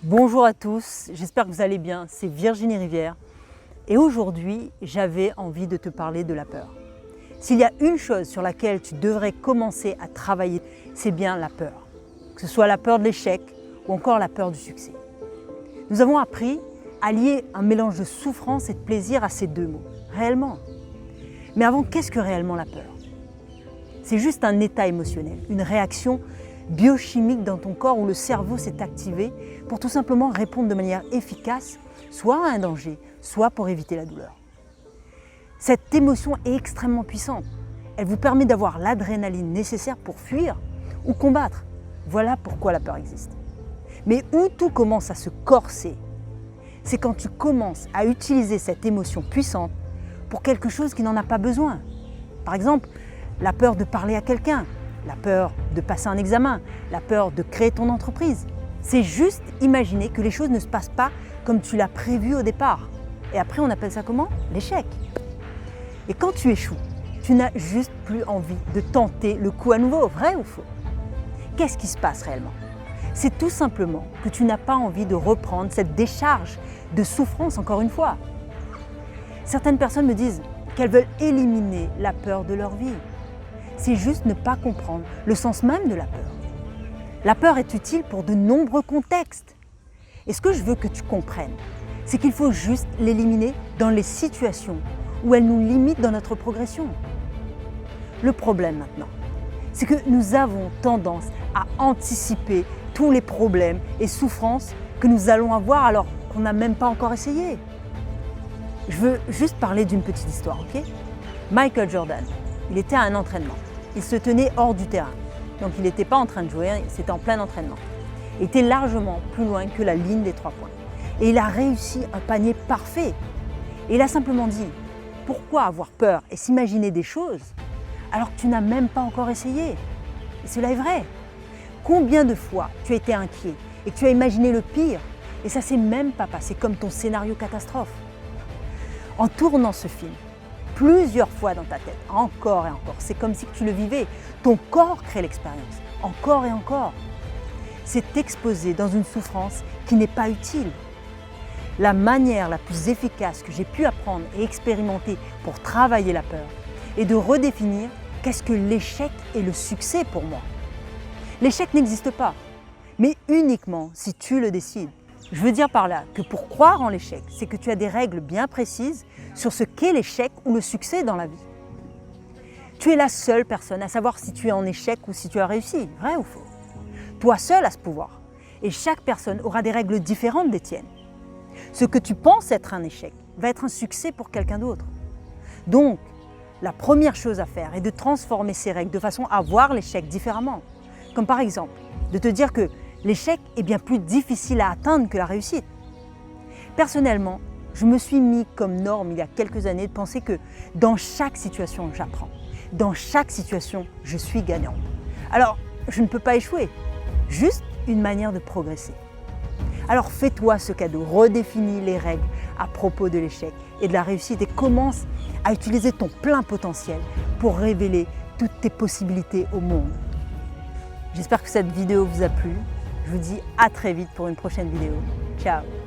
Bonjour à tous, j'espère que vous allez bien, c'est Virginie Rivière et aujourd'hui j'avais envie de te parler de la peur. S'il y a une chose sur laquelle tu devrais commencer à travailler, c'est bien la peur. Que ce soit la peur de l'échec ou encore la peur du succès. Nous avons appris à lier un mélange de souffrance et de plaisir à ces deux mots, réellement. Mais avant, qu'est-ce que réellement la peur? C'est juste un état émotionnel, une réaction biochimique dans ton corps où le cerveau s'est activé pour tout simplement répondre de manière efficace, soit à un danger, soit pour éviter la douleur. Cette émotion est extrêmement puissante. Elle vous permet d'avoir l'adrénaline nécessaire pour fuir ou combattre. Voilà pourquoi la peur existe. Mais où tout commence à se corser, c'est quand tu commences à utiliser cette émotion puissante pour quelque chose qui n'en a pas besoin. Par exemple, la peur de parler à quelqu'un, la peur de passer un examen, la peur de créer ton entreprise. C'est juste imaginer que les choses ne se passent pas comme tu l'as prévu au départ. Et après, on appelle ça comment? L'échec. Et quand tu échoues, tu n'as juste plus envie de tenter le coup à nouveau, vrai ou faux? Qu'est-ce qui se passe réellement? C'est tout simplement que tu n'as pas envie de reprendre cette décharge de souffrance encore une fois. Certaines personnes me disent qu'elles veulent éliminer la peur de leur vie. C'est juste ne pas comprendre le sens même de la peur. La peur est utile pour de nombreux contextes. Et ce que je veux que tu comprennes, c'est qu'il faut juste l'éliminer dans les situations où elle nous limite dans notre progression. Le problème maintenant, c'est que nous avons tendance à anticiper tous les problèmes et souffrances que nous allons avoir alors qu'on n'a même pas encore essayé. Je veux juste parler d'une petite histoire, ok? Michael Jordan, il était à un entraînement. Il se tenait hors du terrain. Donc il n'était pas en train de jouer, c'était en plein entraînement. Il était largement plus loin que la ligne des 3 points. Et il a réussi un panier parfait. Et il a simplement dit, pourquoi avoir peur et s'imaginer des choses alors que tu n'as même pas encore essayé? Et cela est vrai. Combien de fois tu as été inquiet et que tu as imaginé le pire et ça ne s'est même pas passé comme ton scénario catastrophe? En tournant ce film, plusieurs fois dans ta tête, encore et encore, c'est comme si tu le vivais. Ton corps crée l'expérience, encore et encore. C'est exposé dans une souffrance qui n'est pas utile. La manière la plus efficace que j'ai pu apprendre et expérimenter pour travailler la peur est de redéfinir qu'est-ce que l'échec et le succès pour moi. L'échec n'existe pas, mais uniquement si tu le décides. Je veux dire par là que pour croire en l'échec, c'est que tu as des règles bien précises sur ce qu'est l'échec ou le succès dans la vie. Tu es la seule personne à savoir si tu es en échec ou si tu as réussi, vrai ou faux? Toi seul as ce pouvoir et chaque personne aura des règles différentes des tiennes. Ce que tu penses être un échec va être un succès pour quelqu'un d'autre. Donc, la première chose à faire est de transformer ces règles de façon à voir l'échec différemment. Comme par exemple, de te dire que l'échec est bien plus difficile à atteindre que la réussite. Personnellement, je me suis mis comme norme il y a quelques années de penser que dans chaque situation, j'apprends. Dans chaque situation, je suis gagnante. Alors, je ne peux pas échouer, juste une manière de progresser. Alors fais-toi ce cadeau, redéfinis les règles à propos de l'échec et de la réussite et commence à utiliser ton plein potentiel pour révéler toutes tes possibilités au monde. J'espère que cette vidéo vous a plu. Je vous dis à très vite pour une prochaine vidéo. Ciao!